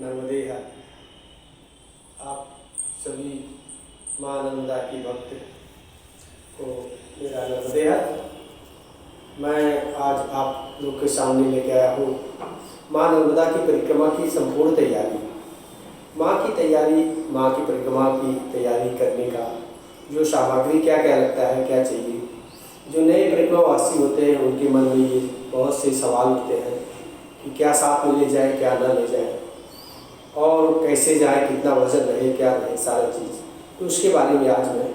नर्मदे हर। आप सभी माँ नर्मदा की भक्त को मेरा नर्मदे हर। मैं आज आप लोग के सामने लेके आया हूँ माँ नर्मदा की परिक्रमा की संपूर्ण तैयारी। माँ की परिक्रमा की तैयारी करने का जो सामग्री क्या क्या लगता है, क्या चाहिए। जो नए परिक्रमावासी होते हैं उनके मन में ये बहुत से सवाल उठते हैं कि क्या साथ में ले जाए, क्या ना ले जाए, और कैसे जाए, कितना वजन रहे, क्या रहे, सारा चीज़। तो उसके बारे में आज मैं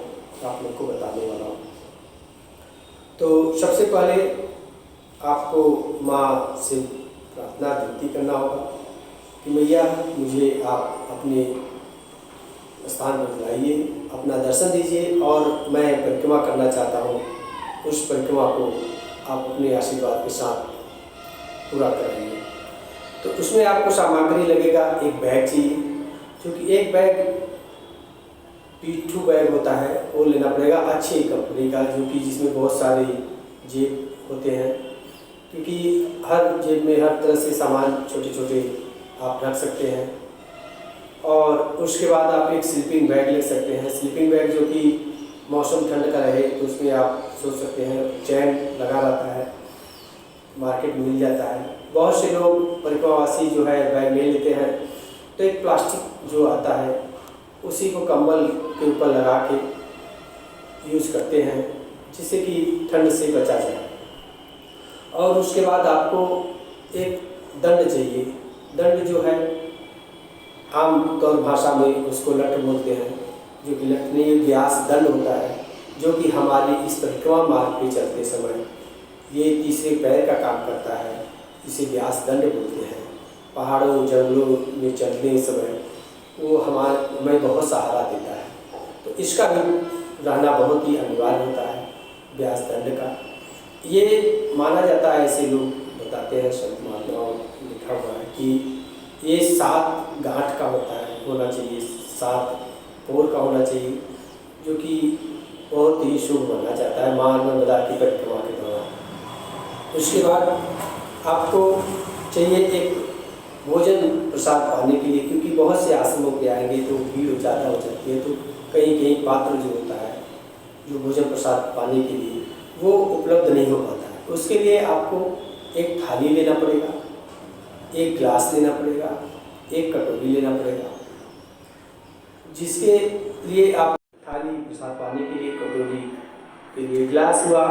आप लोग को बताने वाला हूँ। तो सबसे पहले आपको माँ से प्रार्थना विनती करना होगा कि मैया मुझे आप अपने स्थान पर बुलाइए, अपना दर्शन दीजिए और मैं परिक्रमा करना चाहता हूँ। उस परिक्रमा को आप अपने आशीर्वाद के साथ पूरा कराइए। तो उसमें आपको सामग्री लगेगा, एक बैग चाहिए, क्योंकि एक बैग पिट्ठू बैग होता है, वो लेना पड़ेगा अच्छी कंपनी का, जो कि जिसमें बहुत सारे जेब होते हैं, क्योंकि हर जेब में हर तरह से सामान छोटे छोटे आप रख सकते हैं। और उसके बाद आप एक स्लीपिंग बैग ले सकते हैं। स्लीपिंग बैग जो कि मौसम ठंड का रहे तो उसमें आप सोच सकते हैं, चैन लगा रहता है, मार्केट में मिल जाता है। बहुत से लोग परिक्रमावासी जो है बैग ले लेते हैं, तो एक प्लास्टिक जो आता है उसी को कंबल के ऊपर लगा के यूज़ करते हैं, जिससे कि ठंड से बचा जाए। और उसके बाद आपको एक दंड चाहिए। दंड जो है आम तौर भाषा में उसको लठ बोलते हैं, जो कि लठ नहीं, व्यास दंड होता है, जो कि हमारी इस परिक्रमा मार्ग पे चलते समय ये तीसरे पैर का काम करता है। इसे व्यास दंड बोलते हैं। पहाड़ों जंगलों में चलने समय वो हमें बहुत सहारा देता है। तो इसका भी रहना बहुत ही अनिवार्य होता है, व्यास दंड का। ये माना जाता है, ऐसे लोग बताते हैं, संत महात्माओं लिखा हुआ है कि ये 7 गांठ का होना चाहिए, 7 पोर का होना चाहिए, जो कि बहुत ही शुभ माना जाता है माँ नर्मदा की परिक्रमा के दौरान। उसके बाद आपको चाहिए एक भोजन प्रसाद पाने के लिए, क्योंकि बहुत से आश्रमों पे आएंगे तो भीड़ ज़्यादा हो जाती है, तो कहीं कहीं पात्र जो होता है जो भोजन प्रसाद पाने के लिए वो उपलब्ध नहीं हो पाता है। उसके लिए आपको एक थाली लेना पड़ेगा, एक गिलास लेना पड़ेगा, एक कटोरी लेना पड़ेगा, जिसके लिए आप थाली प्रसाद पाने के लिए, कटोरी के लिए गिलास हुआ,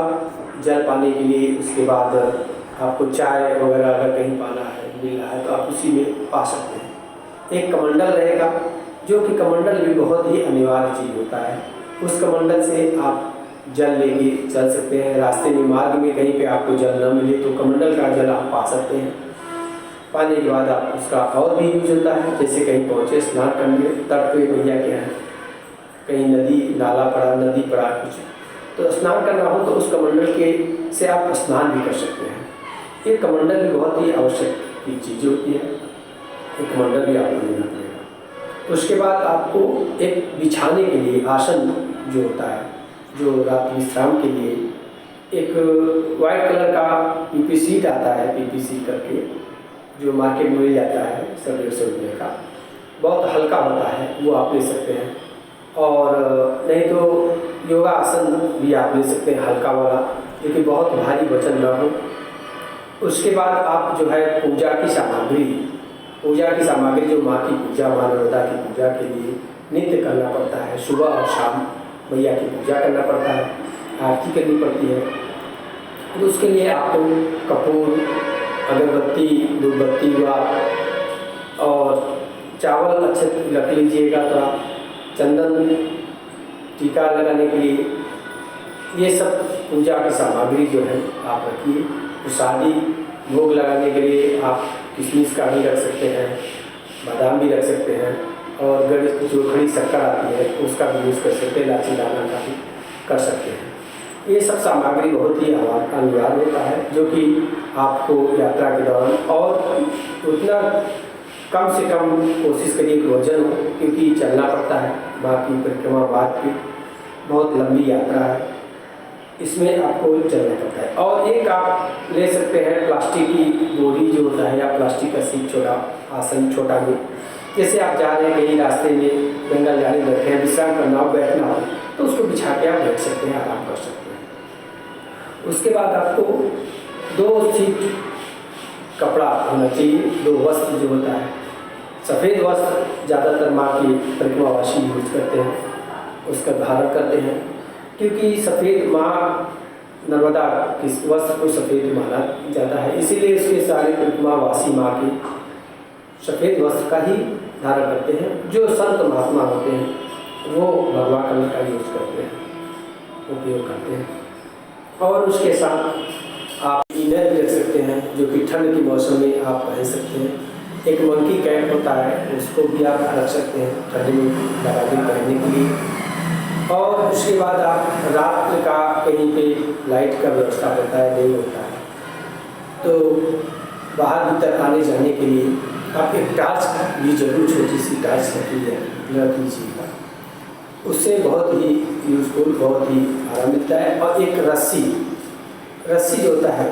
जल पाने के लिए। उसके बाद आपको चाय वगैरह अगर कहीं पाना है, मिल रहा है, तो आप उसी में पा सकते हैं। एक कमंडल रहेगा, जो कि कमंडल भी बहुत ही अनिवार्य चीज़ होता है। उस कमंडल से आप जल लेके चल सकते हैं। रास्ते में मार्ग में कहीं पे आपको जल न मिले तो कमंडल का जल आप पा सकते हैं। पाने के बाद आप उसका और भी यूज होता है, जैसे कहीं पहुँचे स्नान करने, तट पे भैया क्या है, कहीं नदी नाला पड़ा, नदी पड़ा कुछ, तो स्नान करना हो तो उस कमंडल के से आप स्नान भी कर सकते हैं। ये कमंडल भी बहुत ही आवश्यक की चीज़ होती है, एक कमंडल भी आपको लेना पड़ेगा। उसके बाद आपको एक बिछाने के लिए आसन जो होता है, जो रात विश्राम के लिए, एक वाइट कलर का पीपी सीट आता है, पीपी सीट करके, जो मार्केट में मिल जाता है 150-150 का, बहुत हल्का होता है, वो आप ले सकते हैं। और नहीं तो योगा आसन भी आप ले सकते हैं, हल्का वाला, जो कि बहुत भारी वजन ना हो। उसके बाद आप जो है पूजा की सामग्री जो माँ की पूजा, माँ नर्मदा की पूजा के लिए नित्य करना पड़ता है। सुबह और शाम मैया की पूजा करना पड़ता है, आरती करनी पड़ती है। तो उसके लिए आपको कपूर, अगरबत्ती, धूपबत्ती हुआ, और चावल अच्छे रख लीजिएगा, तो आप चंदन टीका लगाने के लिए ये सब पूजा की सामग्री जो है आप रखिए। प्रसादी भोग लगाने के लिए आप किशमिश का भी रख सकते हैं, बादाम भी रख सकते हैं, और गणेश जो खड़ी शक्कर आती है उसका भी यूज़ कर सकते हैं, इलायची दाना का भी कर सकते हैं। ये सब सामग्री बहुत ही अनिवार्य होता है, जो कि आपको यात्रा के दौरान, और उतना कम से कम कोशिश करिए कि वजन हो, क्योंकि चलना पड़ता है। बाकी परिक्रमा बाद की बहुत लंबी यात्रा है, इसमें आपको चलना पड़ता है। और एक आप ले सकते हैं प्लास्टिक की बोरी जो होता है, या प्लास्टिक का सीट, छोटा आसन, छोटा में, जैसे आप जा रहे हैं कहीं रास्ते में, जंगल झाड़ी बैठे हैं, विश्राम करना हो, बैठना हो, तो उसको बिछा के आप बैठ सकते हैं, आराम कर सकते हैं। उसके बाद आपको 2 सीट कपड़ा होना चाहिए, 2 वस्त्र जो होता है, सफ़ेद वस्त्र ज़्यादातर माँ की परिक्रमावासी यूज करते हैं, उसका धारण करते हैं, क्योंकि सफ़ेद माँ नर्मदा की वस्त्र को सफ़ेद माना जाता है, इसीलिए इसके सारे परिक्रमावासी माँ की सफ़ेद वस्त्र का ही धारण करते हैं। जो संत महात्मा होते हैं वो भगवा कलर का यूज करते हैं, उपयोग करते हैं। और उसके साथ आप इनर भी रख सकते हैं, जो कि ठंड के मौसम में आप पहन सकते हैं। एक मंकी कैप होता है, उसको भी आप रख सकते हैं ठंड में लगा के पहनने के लिए। और उसके बाद आप रात का कहीं पे लाइट का व्यवस्था होता है, नहीं होता है, तो बाहर भीतर आने जाने के लिए आप एक टार्च भी जरूर, छोटी सी टार्च रख लीजिएगा, उससे बहुत ही यूजफुल, बहुत ही आराम मिलता है। और एक रस्सी जो होता है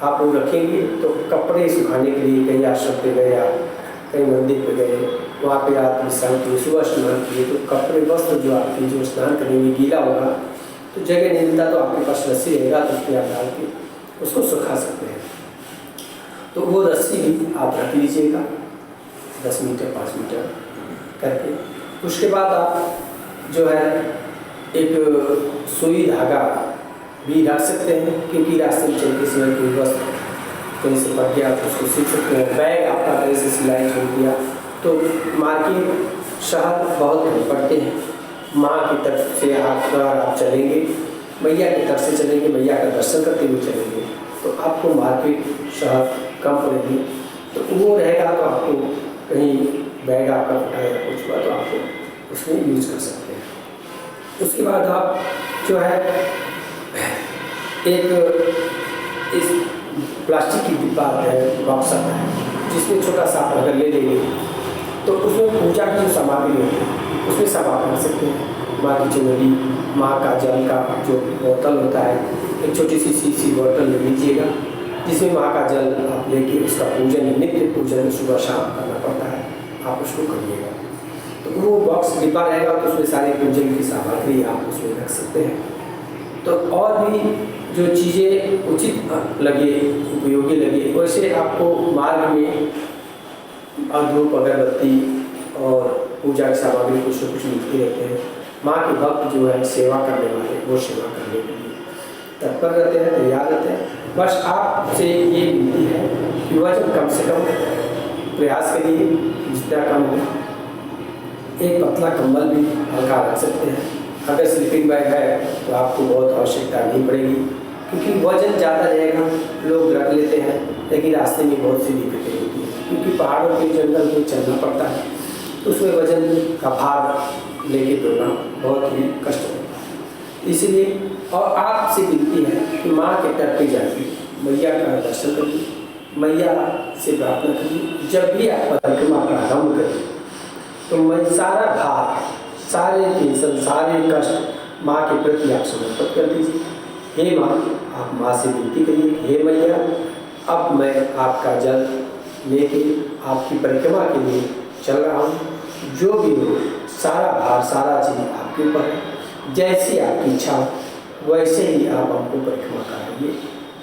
आप लोग रखेंगे तो कपड़े सुखाने के लिए कहीं आश्रम पे गए, आप कहीं मंदिर पे गए, वहाँ पे आप विश्राम किए, सुबह स्नान किए, तो कपड़े वस्त्र जो आपके जो स्नान करेंगे गीला होगा तो जगह नहीं मिलता, तो आपके पास रस्सी रहेगा, तो उस पर आप डाल के उसको सुखा सकते हैं। तो वो रस्सी भी आप रख लीजिएगा 10 मीटर 5 मीटर करके। उसके बाद आप जो है एक सुई धागा भी रख सकते हैं, क्योंकि रास्ते में चलते समय कोई वस्त्र कहीं से पड़ गया तो उसको सीख सकते हैं। बैग आपका कहीं से सिलाई छोड़ दिया तो मार्केट शहर बहुत कम पड़ते हैं, माँ की तरफ से आप चलेंगे, मैया की तरफ से चलेंगे, मैया का दर्शन करते हुए चलेंगे, तो आपको मार्केट शहर कम पड़ेगी। तो वो रहेगा तो आपको कहीं बैग आपका फटा या कुछ हुआ तो आपको उसमें यूज कर सकते हैं। उसके बाद आप जो है एक इस प्लास्टिक की डिब्बा है, बॉक्स आता है, जिसमें छोटा सा अगर ले लेंगे तो उसमें पूजा की जो सामग्री होती है उसमें सब आप रख सकते हैं। माँ की चुनरी, माँ का जल का जो बोतल होता है, एक छोटी सी सी बोतल ले लीजिएगा, जिसमें माँ का जल आप लेके उसका पूजन, नित्य पूजन सुबह शाम करना पड़ता है, आप उसको करिएगा। तो वो बॉक्स डिब्बा रहेगा तो उसमें सारी पूजन की सामग्री आप उसमें रख सकते हैं। तो और भी जो चीज़ें उचित लगे, उपयोगी लगे, वैसे आपको मार्ग में धूप, अगरबत्ती और पूजा की सामग्री कुछ न कुछ मिलते रहते हैं। माँ के भक्त जो है सेवा करने वाले, वो सेवा करने के लिए तत्पर रहते हैं, तैयार रहते हैं। बस आपसे ये विनती है कि वजन कम से कम प्रयास करिए, जितना कम हो। एक पतला कंबल भी हल्का रख सकते हैं। अगर स्लीपिंग बैग है तो आपको बहुत आवश्यकता नहीं पड़ेगी, क्योंकि वजन ज़्यादा रहेगा, लोग रख लेते हैं, लेकिन रास्ते में बहुत सी दिक्कतें होती हैं, क्योंकि पहाड़ों के जंगल में चलना पड़ता है, तो उसमें वजन का भार लेके दौड़ना बहुत ही कष्ट होता है। इसलिए और आपसे विनती है कि माँ के तट पे जाइए, मैया का दर्शन करिए, मैया से प्रार्थना करिए। जब भी आप परिक्रमा प्रारंभ करिए तो मैं सारा भार, सारे टेंशन, सारे कष्ट माँ के प्रति आप समर्पित कर दीजिए। हे माँ, आप माँ से विनती करिए, हे मैया, अब मैं आपका जल लेके आपकी परिक्रमा के लिए चल रहा हूँ, जो भी हो सारा भार, सारा चीज़ आपके ऊपर है, जैसी आपकी इच्छा वैसे ही आप हमको परिक्रमा कराइए।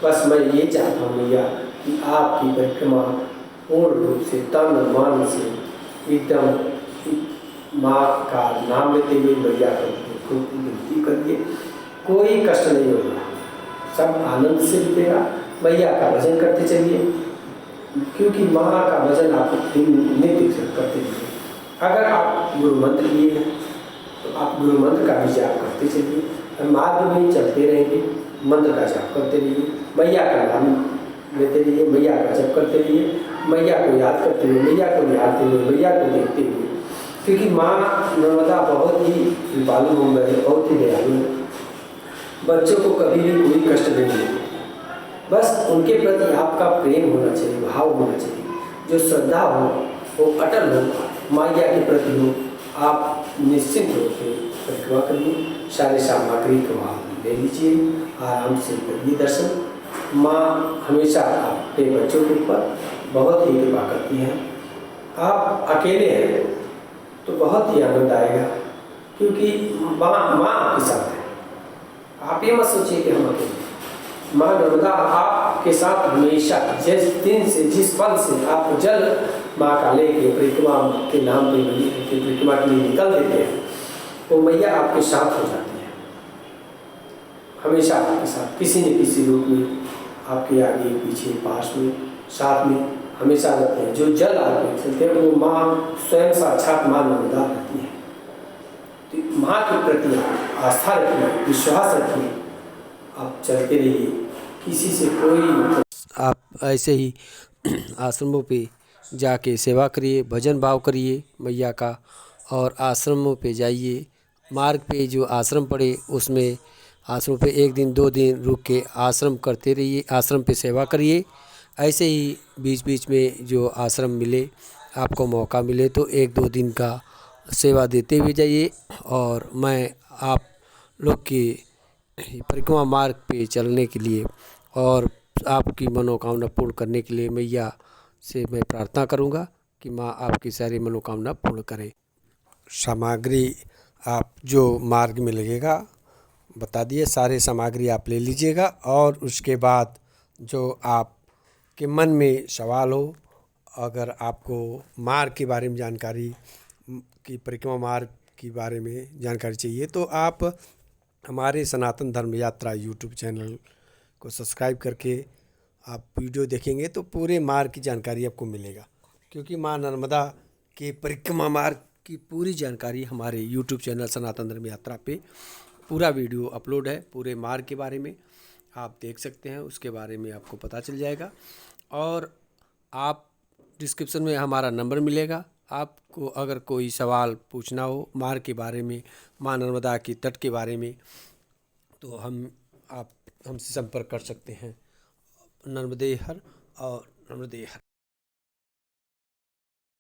बस मैं ये चाहता हूँ मैया कि आपकी परिक्रमा पूर्ण रूप से, तन मन से एकदम माँ का नाम लेते हुए मैया को विनती करिए, कोई कष्ट नहीं होगा, सब आनंद से बीतेगा। मैया का भजन करते चलिए, क्योंकि माँ का भजन आप नित्य करते रहिए। अगर आप गुरु मंत्र लिए हैं तो आप गुरु मंत्र का भी जाप करते चलिए, और मार्ग में चलते रहेंगे, मंत्र का जाप करते रहिए, मैया का नाम लेते रहिए, मैया का जप करते रहिए, मैया को याद करते हुए, मैया को निहारते हुए, मैया को देखते हुए, क्योंकि माँ नर्मदा बहुत ही कृपालु है, बहुत ही दयालु है। बच्चों को कभी भी कोई कष्ट नहीं देते, बस उनके प्रति आपका प्रेम होना चाहिए, भाव होना चाहिए, जो श्रद्धा हो वो अटल हो, मैया के प्रति हो। आप निश्चिंत होकर परिक्रमा करिए, सारी सामग्री को आप ले लीजिए, आराम से करिए दर्शन। माँ हमेशा आपके बच्चों के ऊपर बहुत ही कृपा करती है। आप अकेले हैं तो बहुत ही आनंद आएगा, क्योंकि माँ आपके साथ है। आप ये मत सोचिए कि हम अकेले, माँ नर्मदा आपके साथ हमेशा, जिस दिन से, जिस पल से आप जल माँ का लेके परिक्रमा के नाम पे परिक्रमा के लिए निकल देते हैं, वो मैया आपके साथ हो जाती है, हमेशा आपके साथ किसी न किसी रूप में, आपके आगे पीछे पास में साथ में हमेशा रहते हैं। जो जल आपके चलते हैं वो माँ स्वयं साक्षात माँ नर्मदा रहती है। तो माँ के प्रति आस्था रखिए, विश्वास रखिए, आप चलते रहिए, किसी से कोई आप ऐसे ही आश्रमों पे जाके सेवा करिए, भजन भाव करिए मैया का, और आश्रमों पे जाइए। मार्ग पे जो आश्रम पड़े उसमें आश्रम पे 1 दिन 2 दिन रुक के आश्रम करते रहिए, आश्रम पे सेवा करिए। ऐसे ही बीच बीच में जो आश्रम मिले, आपको मौका मिले तो 1-2 दिन का सेवा देते हुए जाइए। और मैं आप लोग की परिक्रमा मार्ग पे चलने के लिए और आपकी मनोकामना पूर्ण करने के लिए मैया से मैं प्रार्थना करूंगा कि माँ आपकी सारी मनोकामना पूर्ण करे। सामग्री आप जो मार्ग में लगेगा बता दिए, सारे सामग्री आप ले लीजिएगा। और उसके बाद जो आपके मन में सवाल हो, अगर आपको मार्ग के बारे में जानकारी की परिक्रमा मार्ग के बारे में जानकारी चाहिए तो आप हमारे सनातन धर्म यात्रा यूट्यूब चैनल को सब्सक्राइब करके आप वीडियो देखेंगे तो पूरे मार्ग की जानकारी आपको मिलेगा, क्योंकि माँ नर्मदा के परिक्रमा मार्ग की पूरी जानकारी हमारे यूट्यूब चैनल सनातन धर्म यात्रा पे पूरा वीडियो अपलोड है। पूरे मार्ग के बारे में आप देख सकते हैं, उसके बारे में आपको पता चल जाएगा। और आप डिस्क्रिप्शन में हमारा नंबर मिलेगा, आपको अगर कोई सवाल पूछना हो मार्ग के बारे में, माँ नर्मदा की तट के बारे में, तो आप हमसे संपर्क कर सकते हैं। नर्मदे हर और नर्मदे हर।